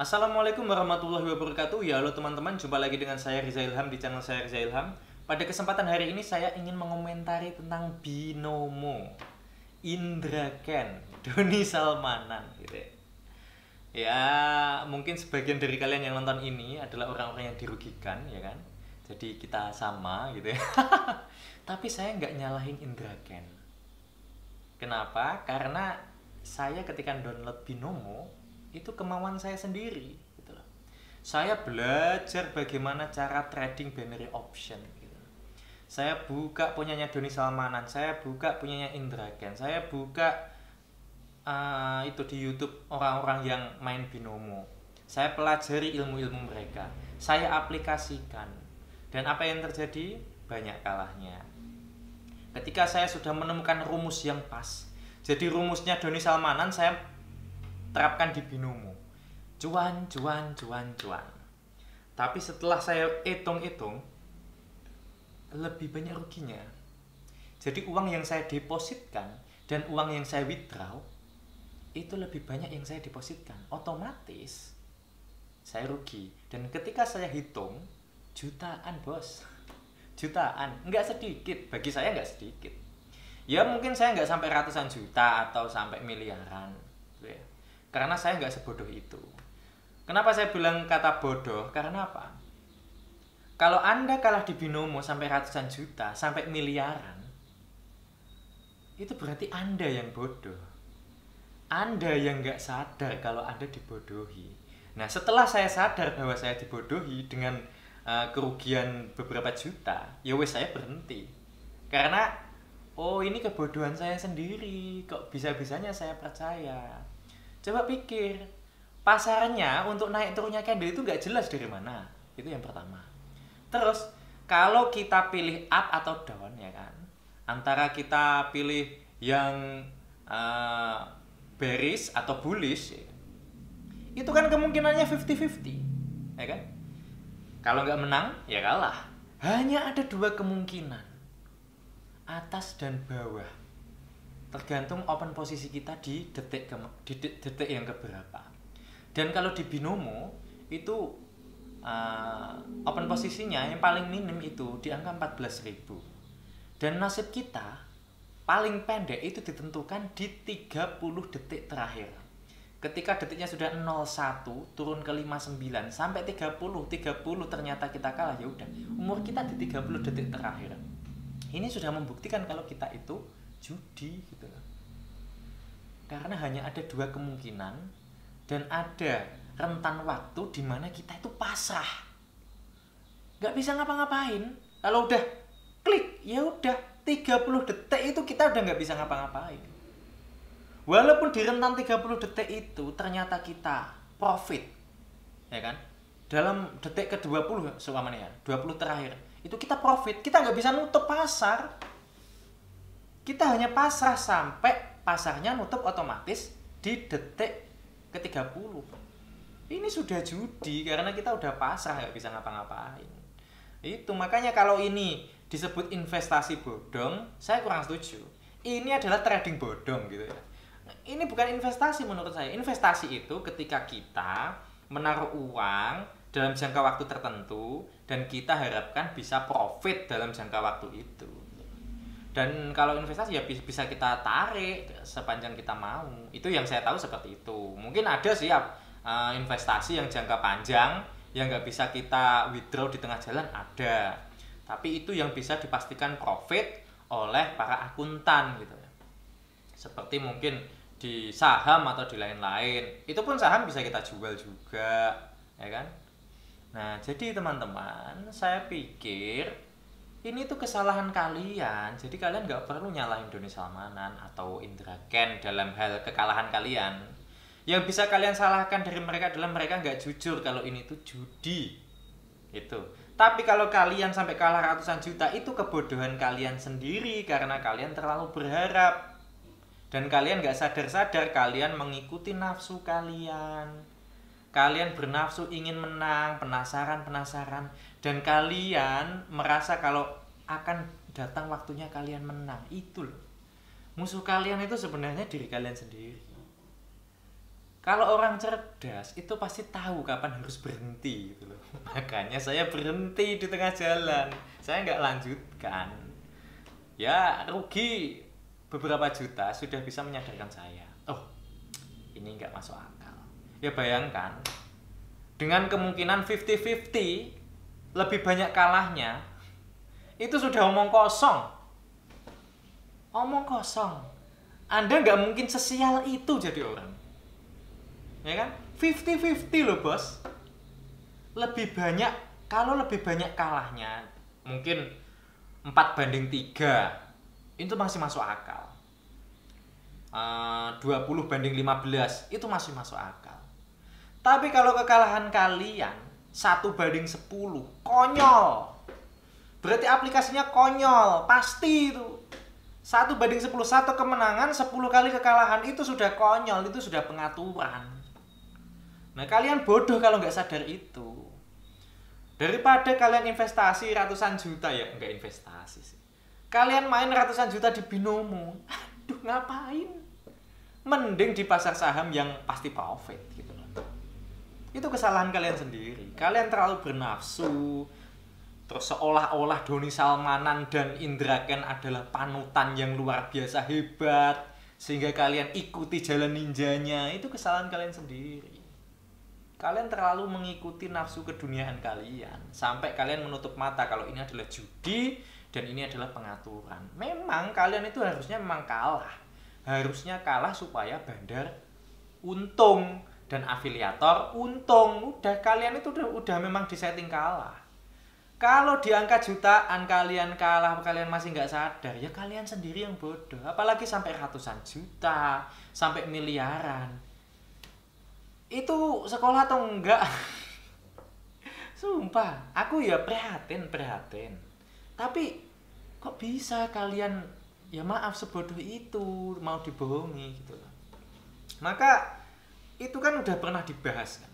Assalamualaikum warahmatullahi wabarakatuh. Ya halo teman-teman, jumpa lagi dengan saya Riza Ilham di channel saya Riza Ilham. Pada kesempatan hari ini saya ingin mengomentari tentang Binomo, Indra Ken, Doni Salmanan gitu ya. Ya, mungkin sebagian dari kalian yang nonton ini adalah orang-orang yang dirugikan ya kan. Jadi kita sama gitu ya. Tapi saya nggak nyalahin Indra Ken. Kenapa? Karena saya ketika download Binomo itu kemauan saya sendiri gitu loh. Saya belajar bagaimana cara trading binary option gitu. Saya buka punyanya Doni Salmanan, saya buka punyanya Indra Ken, saya buka itu di YouTube orang-orang yang main Binomo. Saya pelajari ilmu-ilmu mereka, saya aplikasikan, dan apa yang terjadi? Banyak kalahnya. Ketika saya sudah menemukan rumus yang pas, jadi rumusnya Doni Salmanan saya terapkan di Binomo. Cuan, cuan, cuan, cuan. Tapi setelah saya hitung-hitung, lebih banyak ruginya. Jadi uang yang saya depositkan dan uang yang saya withdraw itu lebih banyak yang saya depositkan. Otomatis saya rugi. Dan ketika saya hitung, jutaan bos. Jutaan, nggak sedikit. Bagi saya nggak sedikit. Ya mungkin saya nggak sampai ratusan juta atau sampai miliaran. Karena saya nggak sebodoh itu. Kenapa saya bilang kata bodoh? Karena apa? Kalau Anda kalah di Binomo sampai ratusan juta, sampai miliaran, itu berarti Anda yang bodoh. Anda yang nggak sadar kalau Anda dibodohi. Nah, setelah saya sadar bahwa saya dibodohi dengan kerugian beberapa juta, ya wes saya berhenti. Karena, oh ini kebodohan saya sendiri, kok bisa-bisanya saya percaya. Coba pikir, pasarnya untuk naik turunnya candle itu nggak jelas dari mana. Itu yang pertama. Terus, kalau kita pilih up atau down ya kan, antara kita pilih yang bearish atau bullish ya, itu kan kemungkinannya 50-50 ya kan. Kalau nggak menang ya kalah. Hanya ada dua kemungkinan, atas dan bawah, tergantung open posisi kita di detik yang keberapa. Dan kalau di Binomo itu open posisinya yang paling minim itu di angka 14.000. Dan nasib kita paling pendek itu ditentukan di 30 detik terakhir. Ketika detiknya sudah 01 turun ke 59 sampai 30 ternyata kita kalah, ya udah, umur kita di 30 detik terakhir. Ini sudah membuktikan kalau kita itu judi gitu. Karena hanya ada dua kemungkinan dan ada rentan waktu di mana kita itu pasrah, nggak bisa ngapa-ngapain. Kalau udah klik ya udah 30 detik itu kita udah nggak bisa ngapa-ngapain. Walaupun di rentan 30 detik itu ternyata kita profit ya kan, dalam detik ke 20 seumpamanya ya, 20 terakhir itu kita profit, kita nggak bisa nutup pasar. Kita hanya pasrah sampai pasarnya nutup otomatis di detik ke-30. Ini sudah judi karena kita udah pasrah, nggak bisa ngapa-ngapain. Itu makanya kalau ini disebut investasi bodong, saya kurang setuju. Ini adalah trading bodong gitu ya. Ini bukan investasi menurut saya. Investasi itu ketika kita menaruh uang dalam jangka waktu tertentu dan kita harapkan bisa profit dalam jangka waktu itu. Dan kalau investasi ya bisa kita tarik sepanjang kita mau. Itu yang saya tahu seperti itu. Mungkin ada sih investasi yang jangka panjang yang nggak bisa kita withdraw di tengah jalan, ada. Tapi itu yang bisa dipastikan profit oleh para akuntan gitu ya. Seperti mungkin di saham atau di lain-lain. Itu pun saham bisa kita jual juga, ya kan? Nah, jadi teman-teman, saya pikir ini tuh kesalahan kalian. Jadi kalian nggak perlu nyalahin Doni Salmanan atau Indra Ken dalam hal kekalahan kalian. Yang bisa kalian salahkan dari mereka adalah mereka nggak jujur kalau ini tuh judi. Itu. Tapi kalau kalian sampai kalah ratusan juta, itu kebodohan kalian sendiri karena kalian terlalu berharap. Dan kalian nggak sadar-sadar kalian mengikuti nafsu kalian. Kalian bernafsu ingin menang, penasaran, dan kalian merasa kalau akan datang waktunya kalian menang. Itu loh. Musuh kalian itu sebenarnya diri kalian sendiri. Kalau orang cerdas itu pasti tahu kapan harus berhenti gitu loh. Makanya saya berhenti di tengah jalan. Saya nggak lanjutkan. Ya rugi beberapa juta sudah bisa menyadarkan saya. Oh, ini nggak masuk akal. Ya bayangkan, dengan kemungkinan 50-50, lebih banyak kalahnya, itu sudah omong kosong. Omong kosong. Anda nggak mungkin sesial itu jadi orang. Ya kan? 50-50 loh bos. Lebih banyak, kalau lebih banyak kalahnya, mungkin 4-3, itu masih masuk akal. 20-15, itu masih masuk akal. Tapi kalau kekalahan kalian 1-10, konyol. Berarti aplikasinya konyol, pasti itu. 1-10, 1 kemenangan, 10 kali kekalahan, itu sudah konyol, itu sudah pengaturan. Nah kalian bodoh kalau nggak sadar itu. Daripada kalian investasi ratusan juta, ya nggak investasi sih, kalian main ratusan juta di binomo, aduh ngapain? Mending di pasar saham yang pasti profit gitu loh. Itu kesalahan kalian sendiri. Kalian terlalu bernafsu. Terus seolah-olah Doni Salmanan dan Indra Ken adalah panutan yang luar biasa hebat, sehingga kalian ikuti jalan ninjanya. Itu kesalahan kalian sendiri. Kalian terlalu mengikuti nafsu keduniaan kalian, sampai kalian menutup mata kalau ini adalah judi dan ini adalah pengaturan. Memang kalian itu harusnya memang kalah. Harusnya kalah supaya bandar untung dan afiliator untung. Udah kalian itu udah memang disetting kalah. Kalau di angka jutaan kalian kalah, kalian masih nggak sadar, ya kalian sendiri yang bodoh. Apalagi sampai ratusan juta, sampai miliaran. Itu sekolah atau enggak? Sumpah, aku ya prihatin. Tapi kok bisa kalian, ya maaf, sebodoh itu mau dibohongi gitu loh. Maka itu kan udah pernah dibahas kan,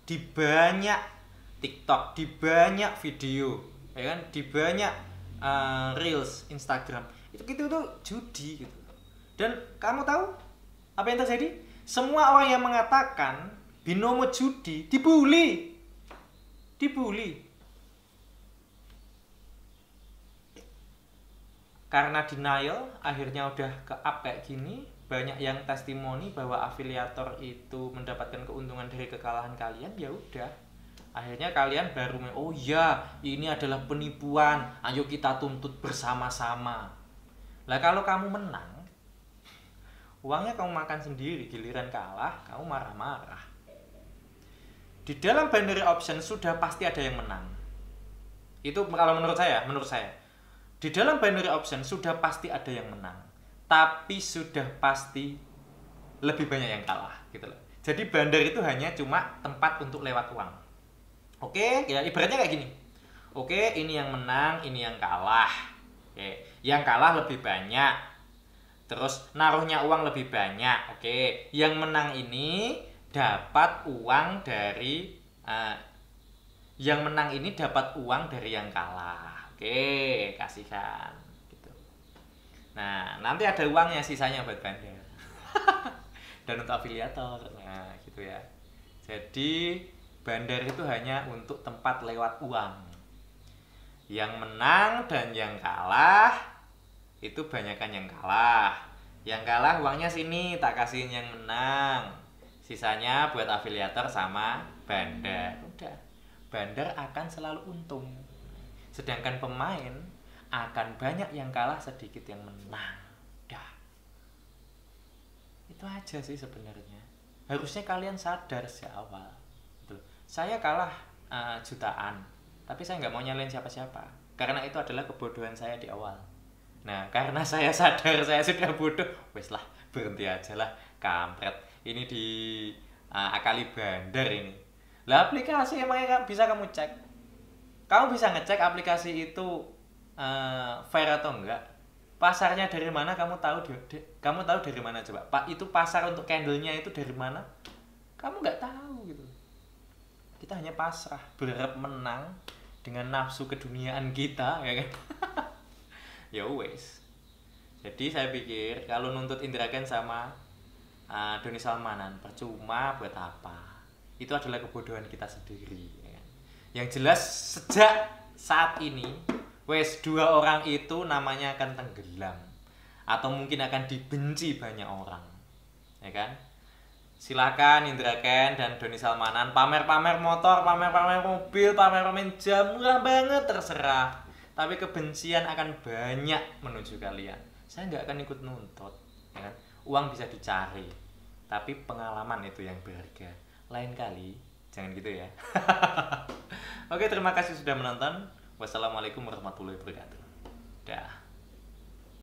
di banyak TikTok, di banyak video, ya kan, di banyak reels Instagram. Itu tuh judi gitu. Dan kamu tahu apa yang terjadi? Semua orang yang mengatakan binomo judi dibully. Karena denial, akhirnya udah ke-up kayak gini. Banyak yang testimoni bahwa afiliator itu mendapatkan keuntungan dari kekalahan kalian. Ya udah, akhirnya kalian baru, oh ya, ini adalah penipuan, ayo kita tuntut bersama-sama. Lah kalau kamu menang, uangnya kamu makan sendiri. Giliran kalah, kamu marah-marah. Di dalam binary option sudah pasti ada yang menang. Itu kalau menurut saya. Di dalam binary option sudah pasti ada yang menang. Tapi sudah pasti lebih banyak yang kalah gitu loh. Jadi bandar itu hanya cuma tempat untuk lewat uang. Oke, ya ibaratnya kayak gini. Oke, ini yang menang, ini yang kalah. Oke, yang kalah lebih banyak. Terus naruhnya uang lebih banyak. Oke, yang menang ini dapat uang dari yang menang ini dapat uang dari yang kalah. Oke, kasihkan gitu. Nah, nanti ada uangnya sisanya buat bandar. Dan untuk afiliator. Nah, gitu ya. Jadi bandar itu hanya untuk tempat lewat uang. Yang menang dan yang kalah itu banyakan yang kalah. Yang kalah uangnya sini, tak kasihin yang menang. Sisanya buat afiliator sama bandar. Udah, bandar akan selalu untung. Sedangkan pemain akan banyak yang kalah, sedikit yang menang. Udah, itu aja sih sebenarnya. Harusnya kalian sadar sejak awal. Betul. Saya kalah jutaan, tapi saya nggak mau nyalain siapa-siapa. Karena itu adalah kebodohan saya di awal. Nah, karena saya sadar saya sudah bodoh, wes lah, berhenti aja lah, kampret. Ini di akali bandar ini. Lah aplikasi emangnya bisa kamu cek. Kamu bisa ngecek aplikasi itu fair atau enggak. Pasarnya dari mana kamu tahu? Kamu tahu dari mana coba? Itu pasar untuk candlenya itu dari mana? Kamu nggak tahu gitu. Kita hanya pasrah, berharap menang dengan nafsu keduniaan kita, ya kan? Ya wes. Jadi saya pikir kalau nuntut Indra Ken sama Doni Salmanan, percuma buat apa? Itu adalah kebodohan kita sendiri, ya kan? Yang jelas sejak saat ini wes dua orang itu namanya akan tenggelam atau mungkin akan dibenci banyak orang, ya kan? Silakan Indra Ken dan Doni Salmanan pamer-pamer motor, pamer-pamer mobil, pamer-pamer jam, murah banget, terserah. Tapi kebencian akan banyak menuju kalian. Saya nggak akan ikut nuntut, ya kan? Uang bisa dicari, tapi pengalaman itu yang berharga. Lain kali jangan gitu ya. Oke, terima kasih sudah menonton. Wassalamualaikum warahmatullahi wabarakatuh. Dah.